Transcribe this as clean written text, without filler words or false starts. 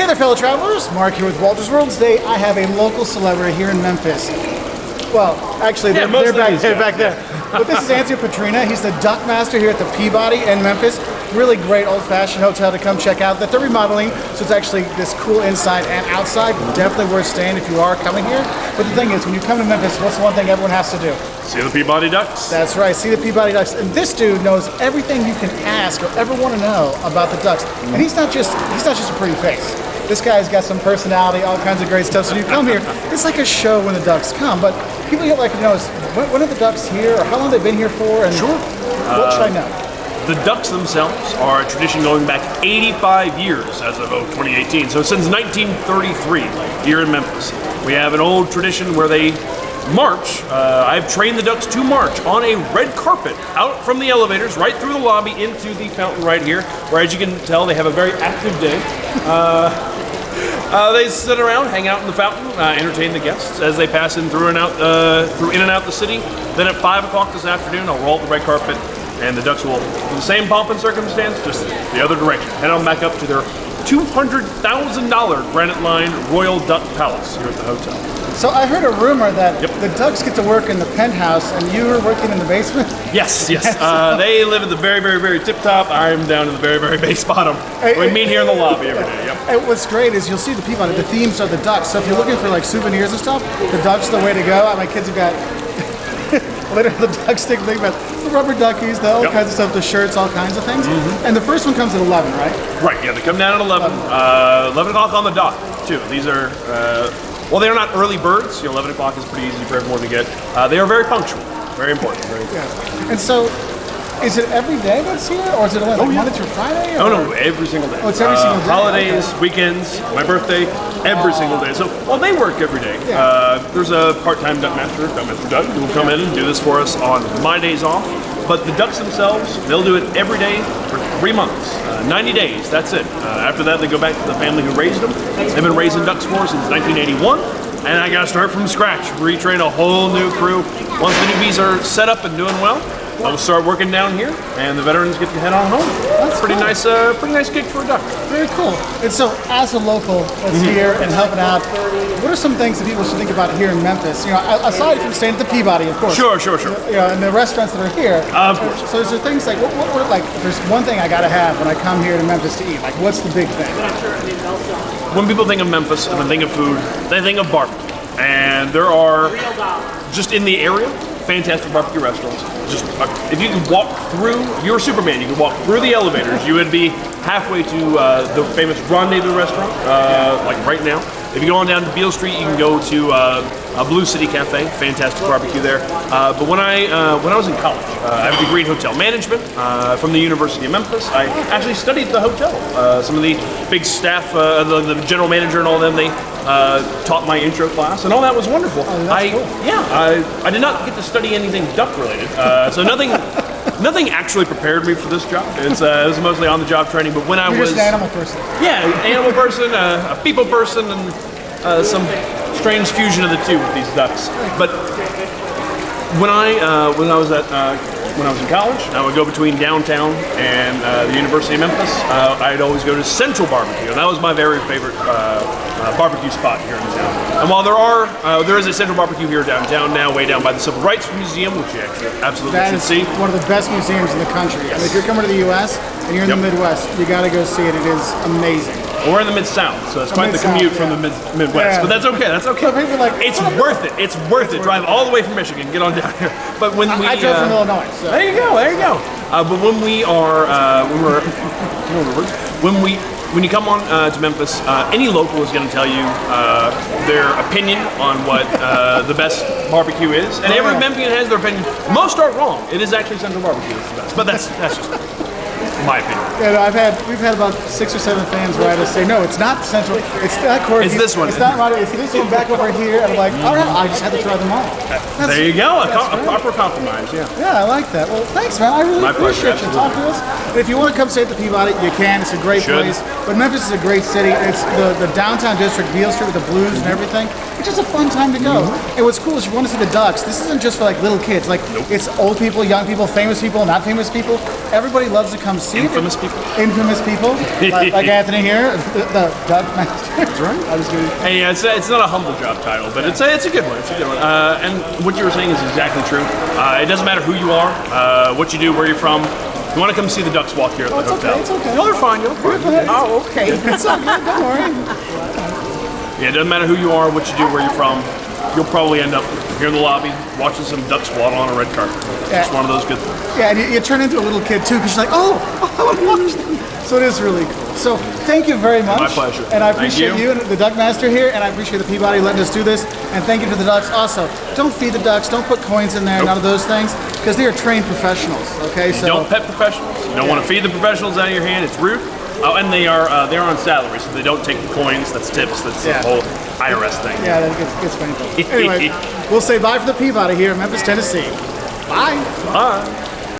there, fellow travelers. Mark here with Wolters World. Today, I have a local celebrity here in Memphis. Well, actually, they're back there. But this is Anthony Petrina. He's the Duckmaster here at the Peabody in Memphis. Really great old-fashioned hotel to come check out that they're remodeling, so it's actually this cool inside and outside. Definitely worth staying if you are coming here. But the thing is, when you come to Memphis, what's the one thing everyone has to do? See the Peabody Ducks. That's right, see the Peabody Ducks. And this dude knows everything you can ask or ever want to know about the ducks. And he's not just a pretty face. This guy's got some personality, all kinds of great stuff. So you come here, it's like a show when the ducks come. But people would like to know is, when are the ducks here, or how long they've been here for? And sure. What should I know? The ducks themselves are a tradition going back 85 years as of 2018. So since 1933 here in Memphis. We have an old tradition where they march. I've trained the ducks to march on a red carpet out from the elevators, right through the lobby into the fountain right here, where as you can tell, they have a very active day. They sit around, hang out in the fountain, entertain the guests as they pass in through in and out the city. Then at 5 o'clock this afternoon, I'll roll the red carpet, and the ducks will, in the same pomp and circumstance, just the other direction, head on back up to their $200,000 granite-lined Royal Duck Palace here at the hotel. So I heard a rumor that the ducks get to work in the penthouse, and you were working in the basement? Yes. They live at the very, very, very tip top. I'm down in the very, very base bottom. We meet here in the lobby every day. Yep. And what's great is you'll see the Peabody. The themes are the ducks. So if you're looking for like souvenirs and stuff, the ducks are the way to go. My kids have got literally the duck stick thing, but the rubber duckies, all kinds of stuff, the shirts, all kinds of things. And the first one comes at 11, right? Right. Yeah, they come down at 11. 11 o'clock on the dot too. These are. Well, they're not early birds. 11 o'clock is pretty easy for everyone to get. They are very punctual. Very important. Yeah. And so, is it every day that's here, or is it only Monday through Friday? Or? No, every single day. Oh, it's every single day. Holidays, weekends, my birthday, every single day. So, well, they work every day. Yeah. There's a part-time Duckmaster Doug, who will come in and do this for us on my days off. But the ducks themselves, they'll do it every day for 3 months, 90 days, that's it. After that, they go back to the family who raised them. They've been raising ducks for since 1981, and I gotta start from scratch, retrain a whole new crew. Once the newbies are set up and doing well, I'll start working down here, and the veterans get to head on home. That's pretty nice gig for a duck. Very cool. And so, as a local that's here and helping out, what are some things that people should think about here in Memphis? You know, aside from staying at the Peabody, of course. Sure. You know, and the restaurants that are here. Of course. So, is there things like like? If there's one thing I gotta have when I come here to Memphis to eat, like, what's the big thing? When people think of Memphis, when they think of food, they think of barbecue, and there are just in the area. Fantastic barbecue restaurants. Just if you could walk through, you're Superman. You could walk through the elevators. You would be halfway to the famous Rendezvous restaurant, like right now. If you go on down to Beale Street, you can go to Blue City Cafe. Fantastic barbecue there. But when I was in college, I have a degree in hotel management from the University of Memphis. I actually studied the hotel. Some of the big staff, the general manager and all of them, they taught my intro class, and all that was wonderful. Oh, that's cool. I did not get to study anything duck related, so nothing actually prepared me for this job. It was mostly on-the-job training. But when I was just an animal person. Yeah, animal person, a people person, and some strange fusion of the two with these ducks. But when I was in college, I would go between downtown and the University of Memphis. I'd always go to Central Barbecue, and that was my very favorite barbecue spot here in town. And while there is a Central Barbecue here downtown now, way down by the Civil Rights Museum, which you actually absolutely should see. That is one of the best museums in the country. Yes. And if you're coming to the U.S. and you're in the Midwest, you got to go see it. It is amazing. We're in the Mid-South, so it's quite the commute from the Midwest. Yeah. But that's okay. So people are like, it's worth it. It's worth it. Drive all the way from Michigan, get on down here. But when I drove from Illinois. So. There you go. But when we are, when you come on to Memphis, any local is going to tell you their opinion on what the best barbecue is, and every Memphian has their opinion. Most are wrong. It is actually Central Barbecue that's the best, but that's just my opinion. Yeah, we've had about 6 or 7 fans write us say, no, it's not Central. It's not Corky. It's this one. It's not right. It's this one back over here. And I'm like, all right, I just had to try them all. There you go. A proper compromise. Yeah. Yeah, I like that. Well, thanks, man. I really appreciate you talking to us. And if you want to come stay at the Peabody, you can. It's a great place. But Memphis is a great city. It's the downtown district, Beale Street with the blues and everything. It's just a fun time to go. And what's cool is you want to see the ducks. This isn't just for like little kids. Like it's old people, young people, famous people, not famous people. everybody loves to come see Infamous it. people. Infamous people, like Anthony here, the Duckmaster. That's right. I was gonna, Hey, it's not a humble job title, but it's a good one. It's a good one. And what you were saying is exactly true. It doesn't matter who you are, what you do, where you're from. If you want to come see the ducks walk here at the hotel. It's okay. No, they're fine. You're fine. Oh, okay. It's okay. Don't worry. Yeah, it doesn't matter who you are, what you do, where you're from. You'll probably end up here in the lobby watching some ducks waddle on a red carpet. Yeah. It's one of those good things. Yeah, and you turn into a little kid too, because you're like, oh, I want to watch them. So it is really cool. So thank you very much. My pleasure. And I Thank appreciate you and the Duckmaster here, and I appreciate the Peabody letting us do this. And thank you to the ducks. Also, don't feed the ducks. Don't put coins in there. None of those things, because they are trained professionals. Okay, so Don't pet professionals. You don't want to feed the professionals out of your hand. It's rude. Oh, and they're on salary, so they don't take the coins. That's tips. That's the whole IRS thing. yeah, that gets funny. Anyway, we'll say bye for the Peabody here in Memphis, Tennessee. Bye. Bye.